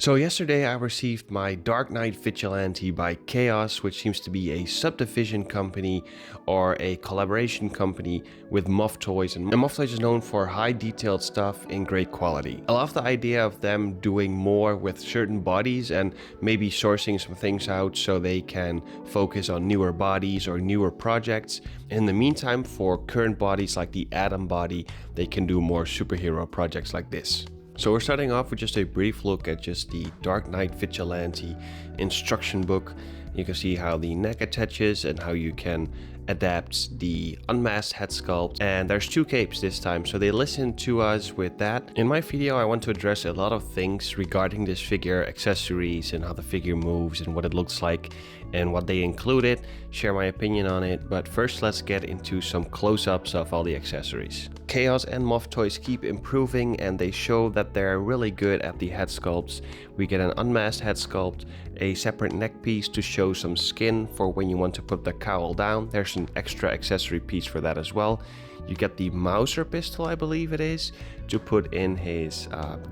So yesterday I received my Dark Knight Vigilante by Chaos, which seems to be a subdivision company or a collaboration company with Muff Toys. And Muff Toys is known for high detailed stuff in great quality. I love the idea of them doing more with certain bodies and maybe sourcing some things out so they can focus on newer bodies or newer projects. In the meantime, for current bodies like the Atom body, they can do more superhero projects like this. So we're starting off with just a brief look at just the Dark Knight Vigilante instruction book. You can see how the neck attaches and how you can adapt the unmasked head sculpt. And there's two capes this time, so they listened to us with that. In my video, I want to address a lot of things regarding this figure, accessories and how the figure moves and what it looks like and what they included, share my opinion on it. But first, let's get into some close-ups of all the accessories. Chaos and Muff Toys keep improving and they show that they're really good at the head sculpts. We get an unmasked head sculpt, a separate neck piece to show some skin for when you want to put the cowl down. There's an extra accessory piece for that as well. You get the Mauser pistol, I believe it is, to put in his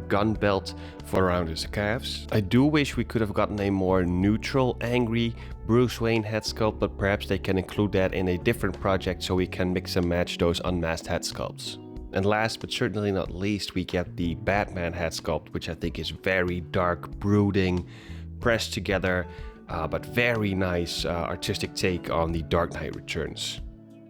gun belt for around his calves. I do wish we could have gotten a more neutral, angry Bruce Wayne head sculpt, but perhaps they can include that in a different project so we can mix and match those unmasked head sculpts. And last but certainly not least, we get the Batman head sculpt, which I think is very dark, brooding, pressed together, but very nice artistic take on the Dark Knight Returns.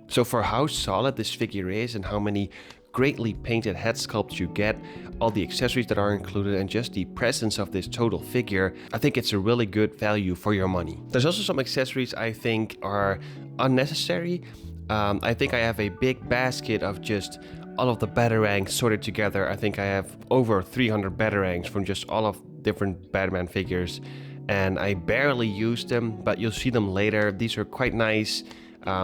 So for how solid this figure is and how many greatly painted head sculpts you get, all the accessories that are included, and just the presence of this total figure, I think it's a really good value for your money. There's also some accessories I think are unnecessary. I think I have a big basket of just all of the Batarangs sorted together. I think I have over 300 Batarangs from just all of different Batman figures, and I barely use them, but you'll see them later. These are quite nice.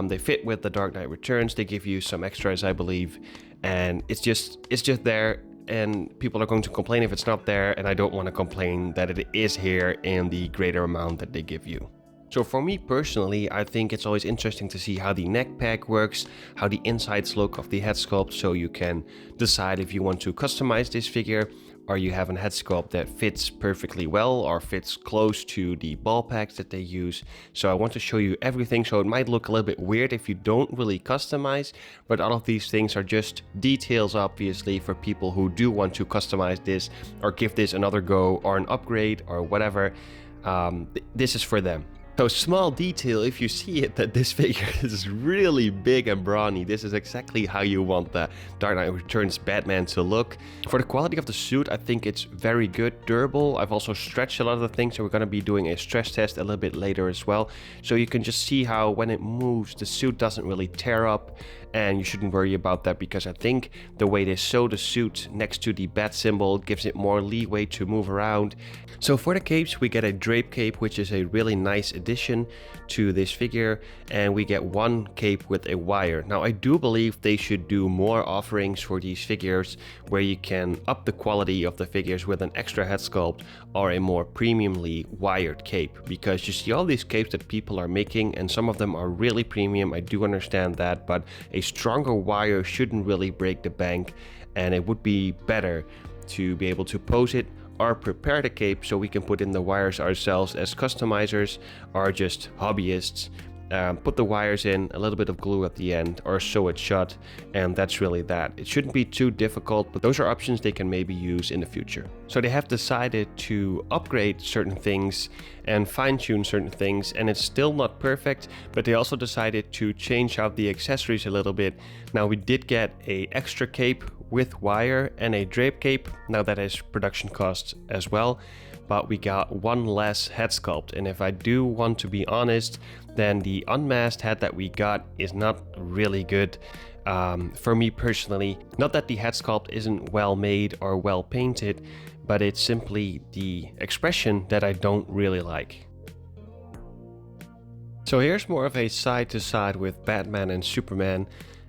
They fit with the Dark Knight Returns. They give you some extras, I believe, and it's just there, and people are going to complain if it's not there, and I don't want to complain that it is here in the greater amount that they give you. So for me personally, I think it's always interesting to see how the neck pack works, how the insides look of the head sculpt, so you can decide if you want to customize this figure or you have a head sculpt that fits perfectly well or fits close to the ball packs that they use. So I want to show you everything, so it might look a little bit weird if you don't really customize, but all of these things are just details obviously for people who do want to customize this or give this another go or an upgrade or whatever. This is for them. So small detail, if you see it, that this figure is really big and brawny. This is exactly how you want the Dark Knight Returns Batman to look. For the quality of the suit, I think it's very good, durable. I've also stretched a lot of the things, so we're going to be doing a stress test a little bit later as well. So you can just see how when it moves, the suit doesn't really tear up, and you shouldn't worry about that because I think the way they sew the suit next to the bat symbol gives it more leeway to move around. So for the capes, we get a drape cape, which is a really nice addition to this figure, and we get one cape with a wire. Now I do believe they should do more offerings for these figures where you can up the quality of the figures with an extra head sculpt or a more premiumly wired cape, because you see all these capes that people are making and some of them are really premium. I do understand that, but a stronger wire shouldn't really break the bank, and it would be better to be able to pose it or prepare the cape so we can put in the wires ourselves as customizers or just hobbyists. Put the wires in, a little bit of glue at the end, or sew it shut, and that's really that. It shouldn't be too difficult, but those are options they can maybe use in the future. So they have decided to upgrade certain things and fine-tune certain things, and it's still not perfect, but they also decided to change out the accessories a little bit. Now we did get a extra cape with wire and a drape cape. Now that is production costs as well, but we got one less head sculpt, and if I do want to be honest, then the unmasked head that we got is not really good for me personally. Not that the head sculpt isn't well made or well painted, but it's simply the expression that I don't really like. So here's more of a side to side with Batman and Superman.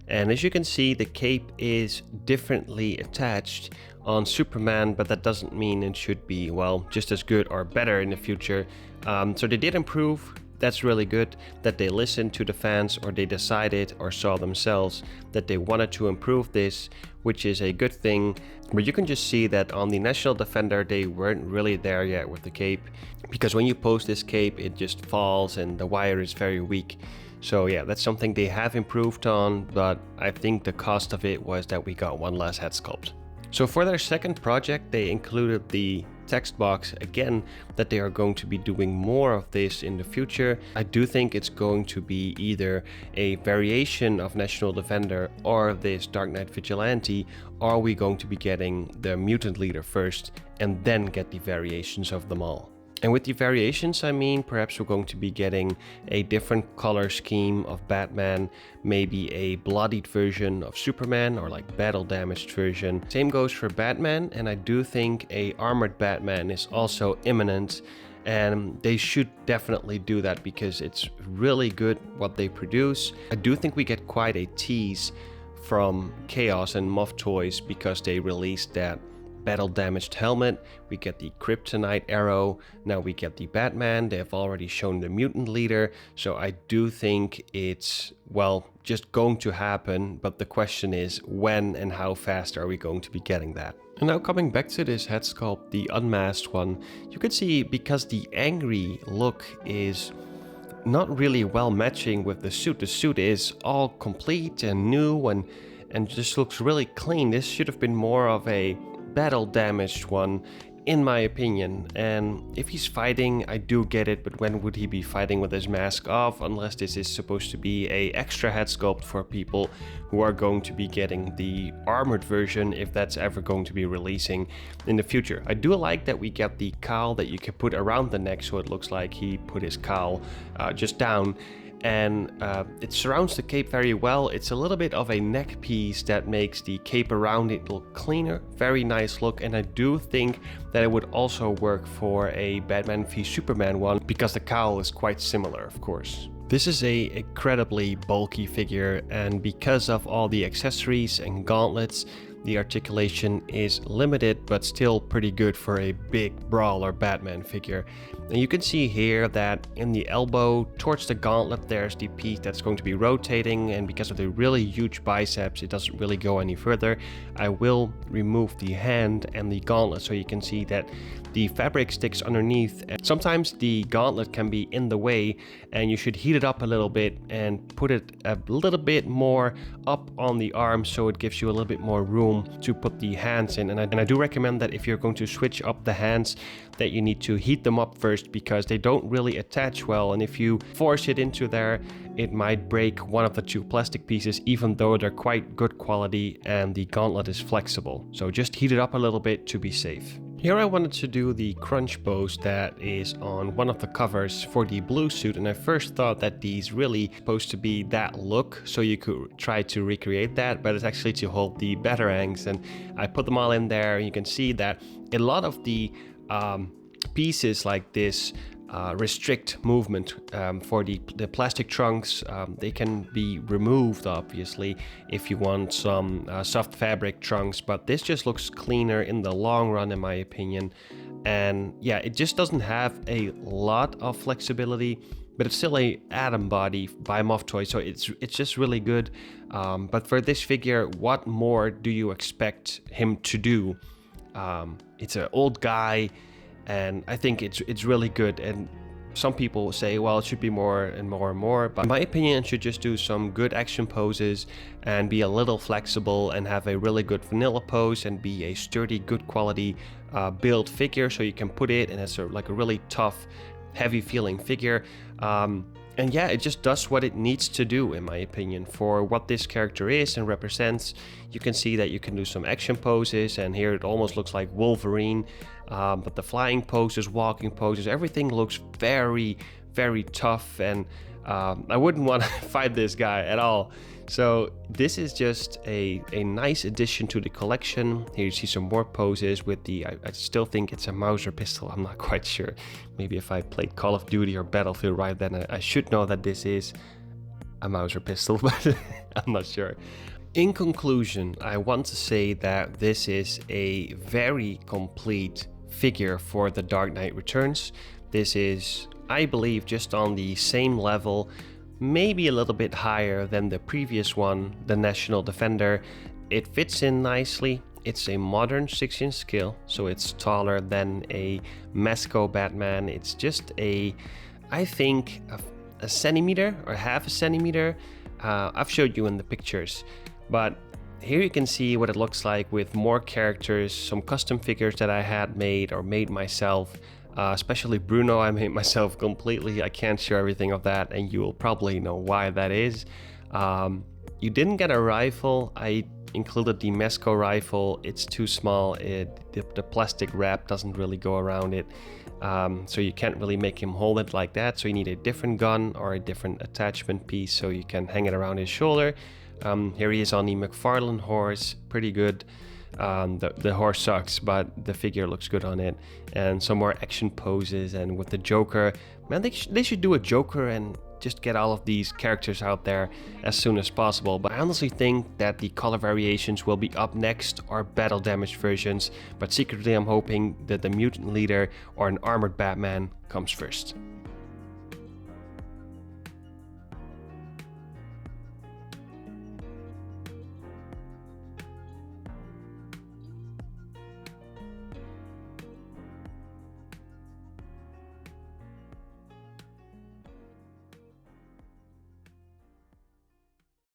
And as you can see, the cape is differently attached on Superman, but that doesn't mean it should be, well, just as good or better in the future. So they did improve that's really good that they listened to the fans, or they decided or saw themselves that they wanted to improve this, which is a good thing. But you can just see that on the National Defender they weren't really there yet with the cape, because when you post this cape it just falls and the wire is very weak. So yeah, that's something they have improved on, but I think the cost of it was that we got one less head sculpt. So for their second project they included the text box again, that they are going to be doing more of this in the future. I do think it's going to be either a variation of National Defender or this Dark Knight Vigilante, or are we going to be getting the mutant leader first and then get the variations of them all. And with the variations, I mean, perhaps we're going to be getting a different color scheme of Batman, maybe a bloodied version of Superman, or like battle damaged version. Same goes for Batman, and I do think a armored Batman is also imminent, and they should definitely do that because it's really good what they produce. I do think we get quite a tease from Chaos and Muff Toys because they released that battle damaged helmet, we get the kryptonite arrow, now we get the Batman. They have already shown the mutant leader, so I do think it's, well, just going to happen, but the question is when and how fast are we going to be getting that. And now coming back to this head sculpt, the unmasked one, you can see because the angry look is not really well matching with the suit. The suit is all complete and new and just looks really clean. This should have been more of a battle damaged one in my opinion. And if he's fighting, I do get it, but when would he be fighting with his mask off, unless this is supposed to be a extra head sculpt for people who are going to be getting the armored version, if that's ever going to be releasing in the future. I do like that we get the cowl that you can put around the neck, so it looks like he put his cowl just down, and it surrounds the cape very well. It's a little bit of a neck piece that makes the cape around it look cleaner, very nice look, and I do think that it would also work for a Batman v Superman one because the cowl is quite similar, of course. This is a incredibly bulky figure, and because of all the accessories and gauntlets, the articulation is limited but still pretty good for a big brawler Batman figure. And you can see here that in the elbow towards the gauntlet there's the piece that's going to be rotating, and because of the really huge biceps it doesn't really go any further. I will remove the hand and the gauntlet so you can see that the fabric sticks underneath, and sometimes the gauntlet can be in the way, and you should heat it up a little bit and put it a little bit more up on the arm so it gives you a little bit more room to put the hands in. And I do recommend that if you're going to switch up the hands, that you need to heat them up first because they don't really attach well, and if you force it into there it might break one of the two plastic pieces, even though they're quite good quality and the gauntlet is flexible. So just heat it up a little bit to be safe. Here I wanted to do the crunch pose that is on one of the covers for the blue suit, and I first thought that these really supposed to be that look, so you could try to recreate that, but it's actually to hold the batarangs, and I put them all in there, and you can see that a lot of the pieces like this restrict movement for the plastic trunks. They can be removed obviously if you want some soft fabric trunks, but this just looks cleaner in the long run in my opinion. And yeah, it just doesn't have a lot of flexibility, but it's still a atom body by Muff Toys, so it's just really good. But for this figure, what more do you expect him to do? It's an old guy, and I think it's really good. And some people say, well, it should be more and more and more, but in my opinion, it should just do some good action poses and be a little flexible and have a really good vanilla pose and be a sturdy, good quality build figure, so you can put it and it's like a really tough, heavy feeling figure. And yeah, it just does what it needs to do, in my opinion, for what this character is and represents. You can see that you can do some action poses, and here it almost looks like Wolverine. But the flying poses, walking poses, everything looks very, very tough, and I wouldn't want to fight this guy at all. So this is just a nice addition to the collection. Here you see some more poses with the, I still think it's a Mauser pistol, I'm not quite sure. Maybe if I played Call of Duty or Battlefield right then, I should know that this is a Mauser pistol, but I'm not sure. In conclusion, I want to say that this is a very complete figure for the Dark Knight Returns. This is I believe, just on the same level, maybe a little bit higher than the previous one, the National Defender. It fits in nicely. It's a modern 6-inch scale, so it's taller than a Mezco Batman. It's just I think a centimeter or half a centimeter. I've showed you in the pictures, but here you can see what it looks like with more characters, some custom figures that I had made or made myself. Especially Bruno, I made myself completely. I can't show everything of that, and you will probably know why that is. You didn't get a rifle. I included the Mezco rifle. It's too small. The plastic wrap doesn't really go around it, so you can't really make him hold it like that. So you need a different gun or a different attachment piece so you can hang it around his shoulder. Here he is on the McFarlane horse, pretty good. The horse sucks, but the figure looks good on it. And some more action poses, and with the Joker, man, they should do a Joker and just get all of these characters out there as soon as possible. But I honestly think that the color variations will be up next, or battle damage versions, but secretly I'm hoping that the mutant leader or an armored Batman comes first.